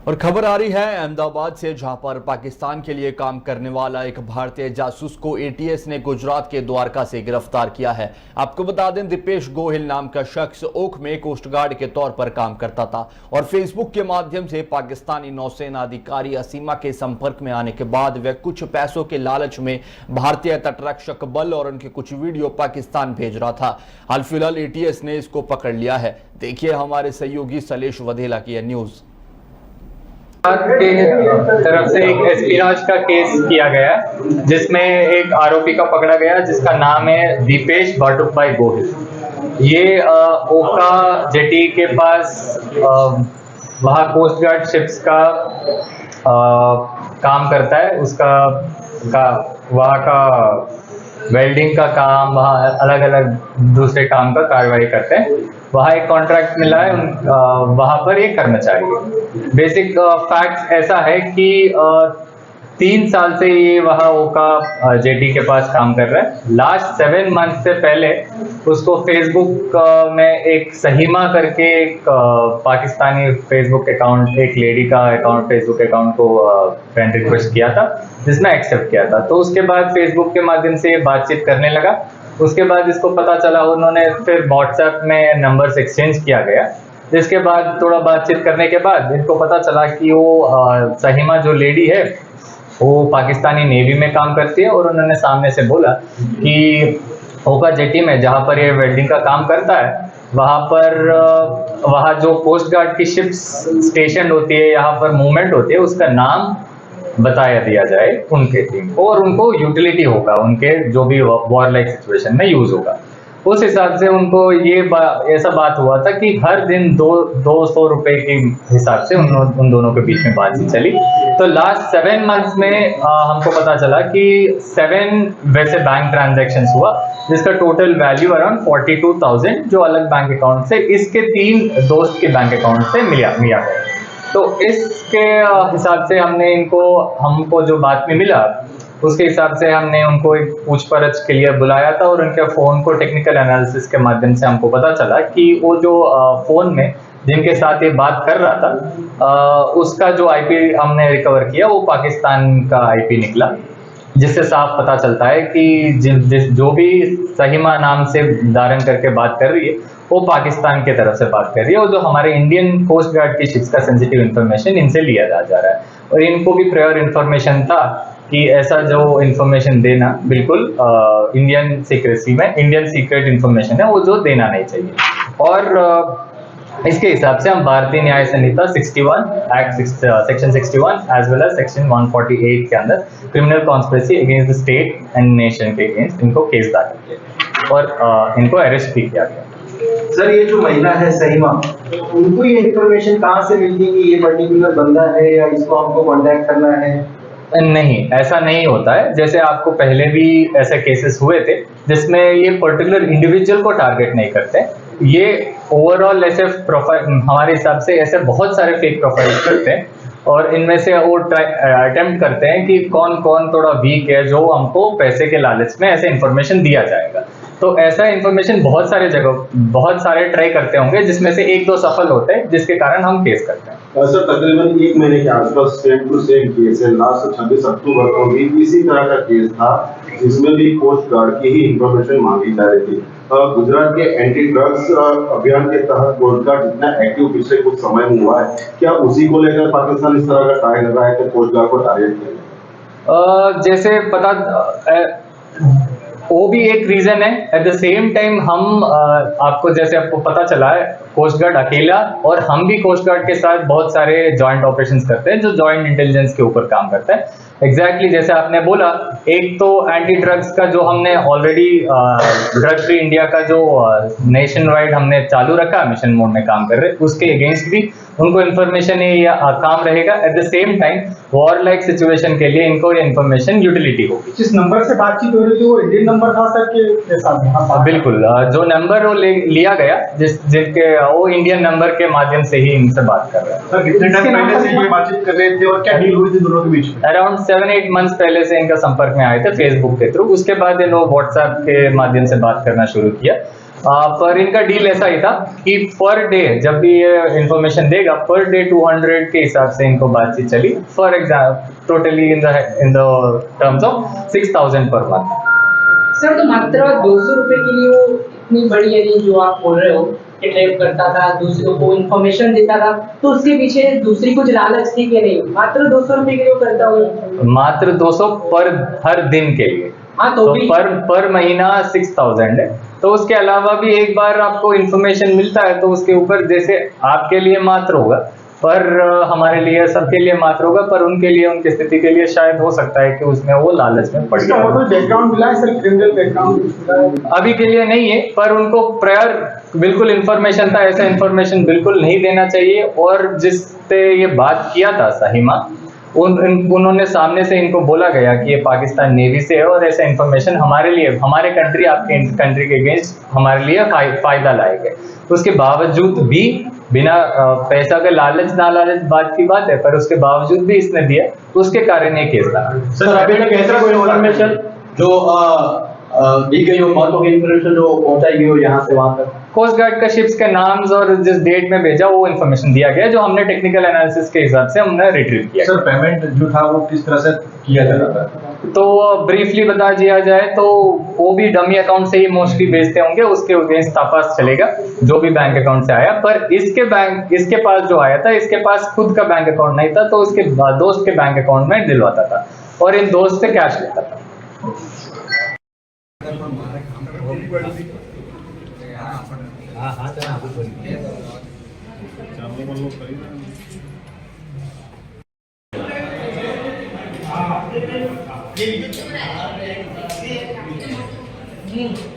और खबर आ रही है अहमदाबाद से, जहां पर पाकिस्तान के लिए काम करने वाला एक भारतीय जासूस को एटीएस ने गुजरात के द्वारका से गिरफ्तार किया है। आपको बता दें, दीपेश गोहिल नाम का शख्स ओख में कोस्ट गार्ड के तौर पर काम करता था और फेसबुक के माध्यम से पाकिस्तानी नौसेना अधिकारी असीमा के संपर्क में आने के बाद वह कुछ पैसों के लालच में भारतीय तटरक्षक बल और उनके कुछ वीडियो पाकिस्तान भेज रहा था। हाल फिलहाल एटीएस ने इसको पकड़ लिया है। देखिए हमारे सहयोगी सलेश वधेला की यह न्यूज। के तरफ से एक एस्पिनाज का केस किया गया जिसमें एक आरोपी का पकड़ा गया जिसका नाम है दीपेश बाटुकभाई गोहिल। ये ओका जेटी के पास वहाँ कोस्ट गार्ड शिप्स का काम करता है। उसका वहाँ का वेल्डिंग का काम, वहाँ अलग अलग दूसरे काम का कार्रवाई करते हैं। वहाँ एक कॉन्ट्रैक्ट मिला है वहाँ पर एक कर्मचारी है। बेसिक फैक्ट ऐसा है कि 3 साल से ये वहाँ ओका जेटी के पास काम कर रहा है। लास्ट 7 मंथ से पहले उसको फेसबुक में एक सहीमा करके एक पाकिस्तानी फेसबुक अकाउंट, एक लेडी का अकाउंट, फेसबुक अकाउंट को फ्रेंड रिक्वेस्ट किया था जिसने एक्सेप्ट किया था। तो उसके बाद फेसबुक के माध्यम से बातचीत करने लगा। उसके बाद इसको पता चला, उन्होंने फिर व्हाट्सएप में नंबर्स एक्सचेंज किया गया। जिसके बाद थोड़ा बातचीत करने के बाद इनको पता चला कि वो सहीमा जो लेडी है वो पाकिस्तानी नेवी में काम करती है और उन्होंने सामने से बोला कि ओका जेटी में जहाँ पर ये वेल्डिंग का काम करता है वहाँ जो कोस्ट गार्ड की शिप्स स्टेशन होती है, यहाँ पर मूवमेंट होती है, उसका नाम बताया दिया जाए उनके टीम को और उनको यूटिलिटी होगा, उनके जो भी वॉर लाइक सिचुएशन में यूज होगा। उस हिसाब से उनको ये ऐसा बात हुआ था कि हर दिन 200 रुपए के हिसाब से उन दोनों के बीच में बातचीत चली। तो लास्ट 7 मंथ्स में हमको पता चला कि 7 वैसे बैंक ट्रांजैक्शंस हुआ जिसका टोटल वैल्यू अराउंड 42,000 जो अलग बैंक अकाउंट से इसके 3 दोस्त के बैंक अकाउंट से मिला गया। तो इसके हिसाब से हमको जो बात में मिला उसके हिसाब से हमने उनको एक पूछपरछ के लिए बुलाया था और उनके फ़ोन को टेक्निकल एनालिसिस के माध्यम से हमको पता चला कि वो जो फ़ोन में जिनके साथ ये बात कर रहा था उसका जो आईपी हमने रिकवर किया वो पाकिस्तान का आईपी निकला, जिससे साफ पता चलता है कि जो भी सहीमा नाम से धारण करके बात कर रही है वो पाकिस्तान के तरफ से बात कर रही है और जो हमारे इंडियन कोस्ट गार्ड की शिप्स का सेंसिटिव इन्फॉर्मेशन इनसे लिया जा रहा है। और इनको भी प्रायर इन्फॉर्मेशन था कि ऐसा जो इन्फॉर्मेशन देना बिल्कुल इंडियन सीक्रेसी में, इंडियन सीक्रेट इन्फॉर्मेशन है, वो जो देना नहीं चाहिए। और इसके हिसाब से हम भारतीय न्याय संहिता 61 act section 61 as well as section 148 के अंदर criminal conspiracy against the state and nation के अगेंस्ट इनको केस दाखिल किया और इनको अरेस्ट भी किया गया। सर, ये जो महिला है सहीमा, उनको ये इन्फॉर्मेशन कहाँ से मिलती है कि ये पर्टिकुलर बंदा है या इसको हमको कांटेक्ट करना है? नहीं, ऐसा नहीं होता है। जैसे आपको पहले भी ऐसे केसेस हुए थे जिसमें ये पर्टिकुलर इंडिविजुअल को टारगेट नहीं करते। ये ओवरऑल ऐसे प्रोफाइल हमारे हिसाब से ऐसे बहुत सारे फेक प्रोफाइल करते हैं और इनमें से वो अटेम्प्ट करते हैं कि कौन कौन थोड़ा वीक है जो हमको पैसे के लालच में ऐसे इन्फॉर्मेशन दिया जाएगा। तो ऐसा इन्फॉर्मेशन बहुत सारे ट्राई करते होंगे जिसमें से 1-2 सफल होते हैं जिसके कारण हम केस करते हैं। सर, तकरीबन 1 महीने के आसपास सेम टू सेम केस है। लास्ट 26 अक्टूबर को भी इसी तरह का केस था जिसमें भी कोस्ट गार्ड की ही इंफॉर्मेशन मांगी जा रही थी। गुजरात के एंटी ड्रग्स अभियान के तहत कोस्ट गार्ड जितना एक्टिव पिछले कुछ समय में हुआ है, क्या उसी को लेकर पाकिस्तान इस तरह का ट्राई कर रहा है कि कोस्ट गार्ड को टारगेट किया? जैसे पता वो भी एक रीजन है। एट द सेम टाइम हम आपको पता चला है कोस्ट गार्ड अकेला और हम भी कोस्ट गार्ड के साथ बहुत सारे जॉइंट ऑपरेशंस करते हैं जो जॉइंट इंटेलिजेंस के ऊपर काम करता है। एग्जैक्टली जैसे आपने बोला, एक तो एंटी ड्रग्स का जो हमने ऑलरेडी ड्रग फ्री इंडिया का जो नेशन वाइड हमने चालू रखा, मिशन मोड में काम कर रहे, उसके अगेंस्ट भी उनको इन्फॉर्मेशन काम रहेगा। At the same time war like situation के लिए इनको ये इन्फॉर्मेशन यूटिलिटी होगी। जिस नंबर से बातचीत हो रही थी वो इंडियन नंबर था सर के साथ? बिल्कुल, जो नंबर वो लिया गया जिसके वो इंडियन नंबर के माध्यम से ही इनसे बात कर रहे हैं। सर, कितने टाइम पहले से ये बातचीत कर रहे थे और क्या डील हुई थी दोनों के बीच में? अराउंड 7-8 मंथ्स पहले से इनका संपर्क में आए थे फेसबुक के थ्रू। उसके बाद इन्होंने व्हाट्सएप के माध्यम से बात करना शुरू किया पर इनका डील ऐसा ही था कि पर डे जब भी ये इंफॉर्मेशन देगा पर डे 200 के हिसाब से इनको बातचीत चली, for example totally in the terms of 6000 per month. Sir तो मात्र 200 रुपए के लिए वो इतनी बड़ी यानी जो आप बोल रहे हो कि ट्रेप करता था, दूसरों को इन्फॉर्मेशन देता था, तो उसके पीछे दूसरी कुछ लालच थी कि नहीं? मात्र 200 रुपए के लिए वो करता हूँ। मात्र 200 पर हर दिन के लिए। हाँ तो भी पर महीना 6000 है। तो उसके अलावा भी एक बार आपको इन्फॉर्मेशन मिलता है तो उसके ऊपर जैसे आपके लिए मात्र होगा, पर हमारे लिए सबके लिए मात्र होगा, पर उनके लिए उनकी स्थिति के लिए शायद हो सकता है कि उसमें वो लालच में पड़ इसका गया। मतलब बैकग्राउंड मिला है सर, क्रिमिनल बैकग्राउंड? अभी के लिए नहीं है, पर उनको प्रायर बिल्कुल इन्फॉर्मेशन था, ऐसा इन्फॉर्मेशन बिल्कुल नहीं देना चाहिए। और जिससे ये बात किया था साहिमा, उन्होंने सामने से इनको बोला गया कि ये पाकिस्तान नेवी से है और ऐसा इन्फॉर्मेशन हमारे लिए, हमारे कंट्री आपके कंट्री के अगेंस्ट हमारे लिए फायदा लायक है। उसके बावजूद भी बिना पैसा के लालच ना लालच बात की बात है, पर उसके बावजूद भी इसने दिया, तो उसके कारण ये केस लगा। सर अभी तक ऐसा कोई इन्फॉर्मेशन जो दी गई हो, महत्व की इन्फॉर्मेशन जो पहुंचाई गई हो यहाँ से वहां तक? कोस्ट गार्ड का शिप्स के नाम्स और जिस डेट में भेजा वो इन्फॉर्मेशन दिया गया, जो हमने टेक्निकल एनालिसिस के हिसाब से हमने रिट्रीव किया। सर पेमेंट जो था वो किस तरह से किया जा रहा था? तो ब्रीफली बता दिया जाए तो वो भी डमी अकाउंट से ही मोस्टली भेजते होंगे, उसके अगेंस्ट तपास चलेगा जो भी बैंक अकाउंट से आया। पर इसके पास जो आया था, इसके पास खुद का बैंक अकाउंट नहीं था, तो इसके दोस्त के बैंक अकाउंट में दिलवाता था और इन दोस्त से कैश लेता था। हम्म।